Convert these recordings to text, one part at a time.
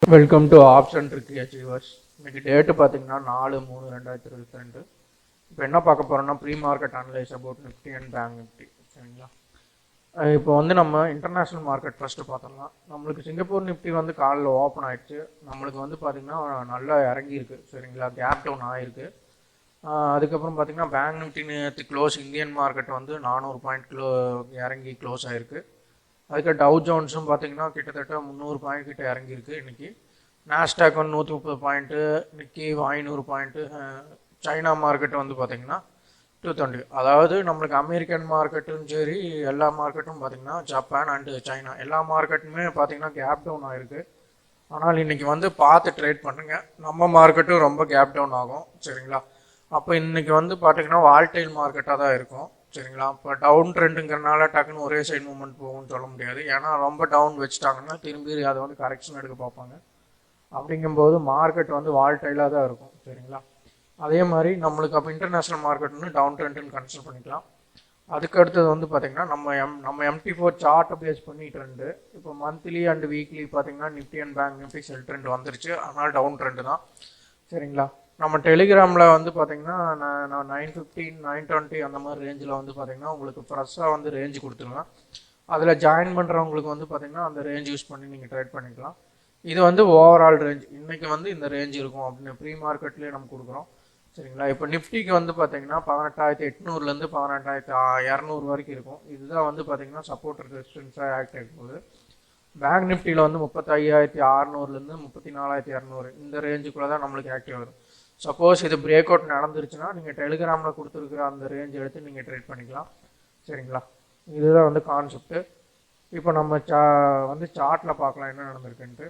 Welcome to option trick achievers. இன்னைக்கு date பார்த்தீங்கன்னா 4/3/2022. இப்போ என்ன பார்க்க போகிறோம்னா pre market analyse about Nifty and bank Nifty. சரிங்களா? இப்போ நம்ம இன்டர்நேஷ்னல் மார்க்கெட் ஃபஸ்ட்டு பார்த்துடலாம். நம்மளுக்கு சிங்கப்பூர் நிஃப்டி காலையில் ஓப்பன் ஆகிடுச்சு. நம்மளுக்கு பார்த்தீங்கன்னா நல்லா இறங்கியிருக்கு. சரிங்களா? கேப் டவுன் ஆகிருக்கு. அதுக்கப்புறம் பார்த்தீங்கன்னா பேங்க் நிஃப்டி நேற்று க்ளோஸ் இந்தியன் மார்க்கெட் 400 பாயிண்ட் இறங்கி க்ளோஸ் ஆகிருக்கு. அதுக்கு டவ் ஜோன்ஸும் பார்த்தீங்கன்னா கிட்டத்தட்ட 300 பாயிண்ட் கிட்ட இறங்கியிருக்கு இன்னைக்கு. நாஸ்டாக் 130 பாயிண்ட்டு, நிக்கி 500 பாயிண்ட்டு. சைனா மார்க்கெட் பார்த்தீங்கன்னா 220. அதாவது நம்மளுக்கு அமெரிக்கன் மார்க்கெட்டும் சரி, எல்லா மார்க்கெட்டும் பார்த்தீங்கன்னா ஜப்பான் அண்டு சைனா எல்லா மார்க்கெட்டுமே பார்த்தீங்கன்னா கேப் டவுன் ஆகிருக்கு. ஆனால் இன்னைக்கு பார்த்து ட்ரேட் பண்ணுங்க. நம்ம மார்க்கெட்டும் ரொம்ப கேப் டவுன் ஆகும். சரிங்களா? அப்போ இன்னைக்கு பார்த்தீங்கன்னா வால்டைல் மார்க்கெட்டாக தான் இருக்கும். சரிங்களா? இப்போ டவுன் ட்ரெண்டுங்கிறனால டக்குன்னு ஒரே சைடு மூவ்மெண்ட் போகும்னு சொல்ல முடியாது. ஏன்னா ரொம்ப டவுன் வச்சுட்டாங்கன்னா திரும்பி அதை கரெக்ஷன் எடுக்க பார்ப்பாங்க. அப்படிங்கும்போது மார்க்கெட் வால்டைலாக தான் இருக்கும். சரிங்களா? அதே மாதிரி நம்மளுக்கு அப்போ இன்டர்நேஷ்னல் மார்க்கெட்னு டவுன் ட்ரெண்டுன்னு கன்சிடர் பண்ணிக்கலாம். அதுக்கு அடுத்தது பார்த்தீங்கன்னா நம்ம MT4 சார்ட்டை பேஸ் பண்ணி ட்ரெண்டு. இப்போ மந்த்லி அண்ட் வீக்லி பார்த்தீங்கன்னா Nifty and bank Nifty sell trend வந்துருச்சு. அதனால் டவுன் ட்ரெண்டு தான். சரிங்களா? நம்ம டெலிகிராமில் பார்த்தீங்கன்னா நான் 915 920 அந்த மாதிரி ரேஞ்சில் பார்த்தீங்கன்னா உங்களுக்கு ஃப்ரெஷ்ஷாக ரேஞ்சு கொடுத்துருவேன். அதில் ஜாயின் பண்ணுறவங்களுக்கு பார்த்தீங்கன்னா அந்த ரேஞ்ச் யூஸ் பண்ணி நீங்கள் ட்ரேட் பண்ணிக்கலாம். இது ஓவரால் ரேஞ்ச் இன்றைக்கி இந்த ரேஞ்ச் இருக்கும் அப்படின்னு ப்ரீ மார்க்கெட்லேயே நம்ம கொடுக்குறோம். சரிங்களா? இப்போ நிஃப்டிக்கு பார்த்தீங்கன்னா 18,800 18,200 வரைக்கும் இருக்கும். இதுதான் பார்த்தீங்கன்னா சப்போர்ட் ரெசிஸ்டன்ஸாக ஆக்ட் ஆகும்போது பேங்க் நிஃப்டியில் 35,600 34,200 இந்த ரேஞ்சுக்குள்ளே தான் நம்மளுக்கு ஆக்டிவ் வரும். சப்போஸ் இது பிரேக் அவுட் நடந்துருச்சுன்னா நீங்கள் டெலிகிராமில் கொடுத்துருக்குற அந்த ரேஞ்ச் எடுத்து நீங்கள் ட்ரேட் பண்ணிக்கலாம். சரிங்களா? இதுதான் கான்செப்ட்டு. இப்போ நம்ம சார்ட்டில் பார்க்கலாம் என்ன நடந்திருக்குன்ட்டு.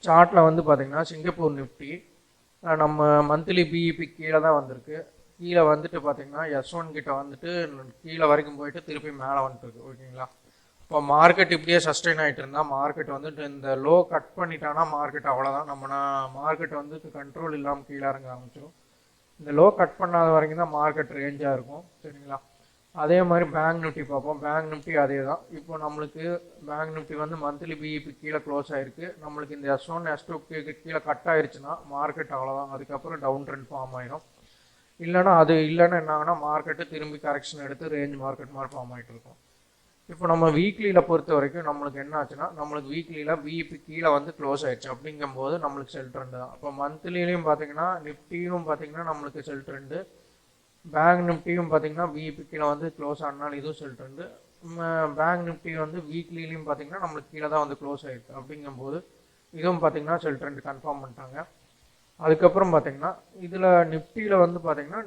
சார்ட்டில் பார்த்தீங்கன்னா சிங்கப்பூர் நிஃப்டி நம்ம மந்த்லி பிஇபி கீழே தான் வந்திருக்கு. கீழே பார்த்தீங்கன்னா S1 கிட்ட கீழே வரைக்கும் போயிட்டு திருப்பி மேலே வந்துட்டுருக்கு. ஓகேங்களா? இப்போ மார்க்கெட் இப்படியே சஸ்டெயின் ஆகிட்டு இருந்தால் மார்க்கெட் இந்த லோ கட் பண்ணிட்டானா மார்க்கெட் அவ்வளோதான். மார்க்கெட் கண்ட்ரோல் இல்லாமல் கீழே இறங்க ஆரம்பிச்சிடும். இந்த லோ கட் பண்ணாத வரைக்கும் தான் மார்க்கெட் ரேஞ்சாக இருக்கும். சரிங்களா? அதே மாதிரி பேங்க் நிஃப்டி பார்ப்போம். பேங்க் நிஃப்டி அதே தான். இப்போ நம்மளுக்கு பேங்க் நிஃப்டி மந்த்லி பிஇபி கீழே க்ளோஸ் ஆகிருக்கு. நம்மளுக்கு இந்த S1 S2 கீழே கட் ஆயிடுச்சுன்னா மார்க்கெட் அவ்வளோதான். அதுக்கப்புறம் டவுன் ட்ரெண்ட் ஃபார்ம் ஆயிடும். இல்லைன்னா என்ன ஆகுனா மார்க்கெட்டு திரும்பி கரெக்ஷன் எடுத்து ரேஞ்ச் மார்க்கெட் மாதிரி ஃபார்ம் ஆகிட்டு இருக்கும். இப்போ நம்ம வீக்லியில் பொறுத்த வரைக்கும் நம்மளுக்கு என்ன ஆச்சுன்னா நம்மளுக்கு வீக்லியில் பிஇபி கீழே க்ளோஸ் ஆயிடுச்சு. அப்படிங்கும்போது நம்மளுக்கு செல் ட்ரெண்டு தான். இப்போ மந்த்லிலையும் பார்த்தீங்கன்னா நிஃப்டியும் பார்த்தீங்கன்னா நம்மளுக்கு செல் ட்ரெண்டு, பேங்க் நிஃப்டியும் பார்த்தீங்கன்னா பிஇபி கீழே க்ளோஸ் ஆனாலும் இதுவும் செல் ட்ரெண்டு. பேங்க் நிஃப்டி வீக்லிலையும் பார்த்தீங்கன்னா நம்மளுக்கு கீழே தான் க்ளோஸ் ஆயிருக்கு. அப்படிங்கும்போது இதுவும் பார்த்தீங்கன்னா செல் ட்ரெண்டு கன்ஃபார்ம் பண்ணிட்டாங்க. அதுக்கப்புறம் பார்த்தீங்கன்னா இதில் நிஃப்டியில் பார்த்தீங்கன்னா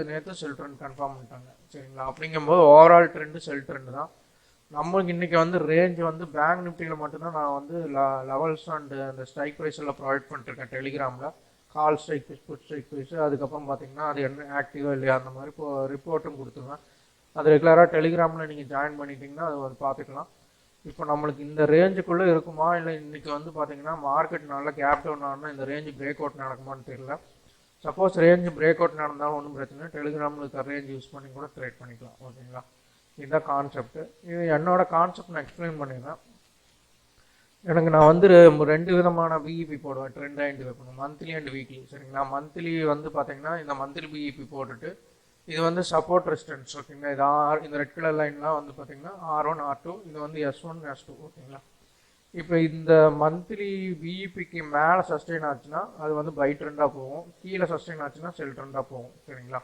நேற்று செல் ட்ரெண்ட் கன்ஃபார்ம் பண்ணிட்டாங்க. சரிங்களா? அப்படிங்கும்போது ஓவரால் ட்ரெண்டு செல் ட்ரெண்டு தான். நம்மளுக்கு இன்றைக்கி ரேஞ்ச் பேங்க் நிஃப்டியில் மட்டும்தான் நான் லெவல்ஸ் அண்டு அந்த ஸ்ட்ரைக் ப்ரைஸ் எல்லாம் ப்ரொவைட் பண்ணிட்டுருக்கேன் டெலிகிராமில். Call strike price, put strike price, அதுக்கப்புறம் பார்த்தீங்கன்னா அது என்ன ஆக்டிவாக இல்லையா அந்த மாதிரி இப்போ ரிப்போர்ட்டும் கொடுத்துருவேன். அது ரெகுலராக டெலிகிராமில் நீங்கள் ஜாயின் பண்ணிட்டீங்கன்னா அது பார்த்துக்கலாம். இப்போ நம்மளுக்கு இந்த ரேஞ்சுக்குள்ளே இருக்குமா இல்லை இன்றைக்கி பார்த்தீங்கன்னா மார்க்கெட் நல்லா கேப் டவுன் ஆனால் இந்த ரேஞ்சு பிரேக் அவுட் நடக்குமான்னு தெரியல. சப்போஸ் ரேஞ்சு பிரேக் அவுட் நடந்தாலும் ஒன்றும் பிரச்சனை, டெலிகிராமில் இருக்க ரேஞ்ச் யூஸ் பண்ணி கூட ட்ரேட் பண்ணிக்கலாம். ஓகேங்களா? இதுதான் கான்செப்ட். இது என்னோட கான்செப்ட் நான் எக்ஸ்பிளைன் பண்ணிடுறேன். நான் ரெண்டு விதமான பிஇபி போடுவேன். ட்ரெண்ட் அண்ட் வைப்பேன், மந்த்லி அண்ட் வீக்லி. சரிங்களா? மந்த்லி பார்த்தீங்கன்னா இந்த மந்த்லி பிஇபி போட்டுட்டு இது சப்போர்ட் ரெசிஸ்டன்ஸ். ஓகேங்களா? இது இந்த ரெட் கலர் லைன்லாம் பார்த்தீங்கன்னா R1 R2, இது S1 S2. ஓகேங்களா? இப்போ இந்த மந்த்லி பிஇபிக்கு மேலே சஸ்டெயின் ஆச்சுன்னா அது பை ட்ரெண்டாக போகும், கீழே சஸ்டெயின் ஆச்சுன்னா செல் ட்ரெண்டாக போகும். சரிங்களா?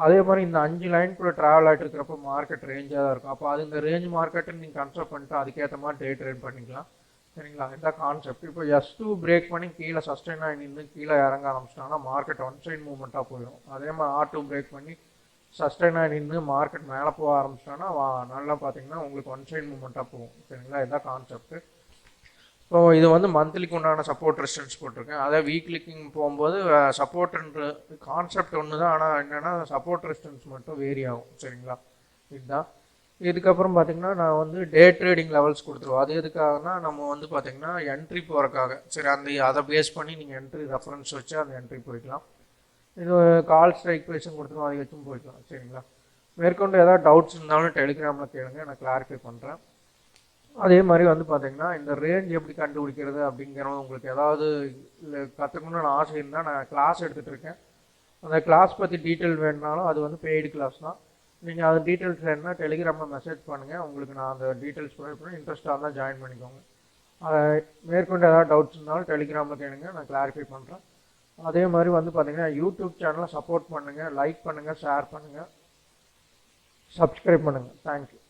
அதே மாதிரி இந்த 5 லைனுக்குள்ளே ட்ராவல் ஆகிட்டு இருக்கிறப்ப மார்க்கெட் ரேஞ்சாக தான் இருக்கும். அப்போ அது இந்த ரேஞ்ச் மார்க்கெட்டை நீங்கள் கன்சிடர் பண்ணிட்டு அதுக்கேற்ற மாதிரி டே ட்ரேட் பண்ணிக்கலாம். சரிங்களா? இதுதான் கான்செப்ட். இப்போ S2 பிரேக் பண்ணி கீழே சஸ்டெயின் ஆகி நின்று கீழே இறங்க ஆரம்பிச்சிட்டாங்கன்னா மார்க்கெட் ஒன் சைட் மூவ்மெண்ட்டாக போயிடும். அதே மாதிரி R2 பிரேக் பண்ணி சஸ்டெயின் ஆகி நின்று மார்க்கெட் மேலே போக ஆரம்பிச்சிட்டாங்கன்னா நல்லா பார்த்தீங்கன்னா உங்களுக்கு ஒன் சைட் மூவ்மெண்ட்டாக போகும். சரிங்களா? இதுதான் கான்செப்ட். ஸோ இது மந்த்லிக்கு உண்டான சப்போர்ட் ரெசிஸ்டன்ஸ் போட்டிருக்கேன். அதே வீக்லிக்கு போகும்போது சப்போர்ட்ன்ற கான்செப்ட் ஒன்று தான், ஆனால் என்னென்னா சப்போர்ட் ரெசிஸ்டன்ஸ் மட்டும் வேரி ஆகும். சரிங்களா? இதுதான். இதுக்கப்புறம் பார்த்தீங்கன்னா நான் டே ட்ரேடிங் லெவல்ஸ் கொடுத்துருவோம். அது எதுக்காகனா நம்ம பார்த்தீங்கன்னா என்ட்ரி போகிறக்காக. சரி, அதை பேஸ் பண்ணி நீங்கள் என்ட்ரி ரெஃபரன்ஸ் வச்சு அந்த என்ட்ரி போய்க்கலாம். இது கால் ஸ்ட்ரைக் ப்ரைஸும் கொடுத்துருவோம், அதை வச்சும் போய்க்கலாம். சரிங்களா? மேற்கொண்டு ஏதாவது டவுட்ஸ் இருந்தாலும் டெலிகிராமில் கேளுங்க, நான் கிளாரிஃபை பண்ணுறேன். அதே மாதிரி வந்து பார்த்தீங்கன்னா இந்த ரேஞ்ச் எப்படி கண்டுபிடிக்கிறது அப்படிங்கிறது உங்களுக்கு ஏதாவது கற்றுக்கணும்னு ஆசை இருந்தால் நான் கிளாஸ் எடுத்துகிட்டு இருக்கேன். அந்த கிளாஸ் பற்றி டீட்டெயில் வேணுனாலும் அது வந்து பெய்டு கிளாஸ் தான். நீங்கள் அது டீட்டெயில்ஸ் வேணுன்னா டெலிகிராமில் மெசேஜ் பண்ணுங்கள், உங்களுக்கு நான் அந்த டீட்டெயில்ஸ் ப்ரொவைட் பண்ணி இன்ட்ரெஸ்ட்டாக இருந்தால் ஜாயின் பண்ணிக்கோங்க. மேற்கொண்டு ஏதாவது டவுட்ஸ் இருந்தாலும் டெலிகிராமில் கேளுங்க, நான் கிளாரிஃபை பண்ணுறேன். அதே மாதிரி வந்து பார்த்தீங்கன்னா யூடியூப் சேனலை சப்போர்ட் பண்ணுங்கள், லைக் பண்ணுங்கள், ஷேர் பண்ணுங்கள், சப்ஸ்கிரைப் பண்ணுங்கள். தேங்க்யூ.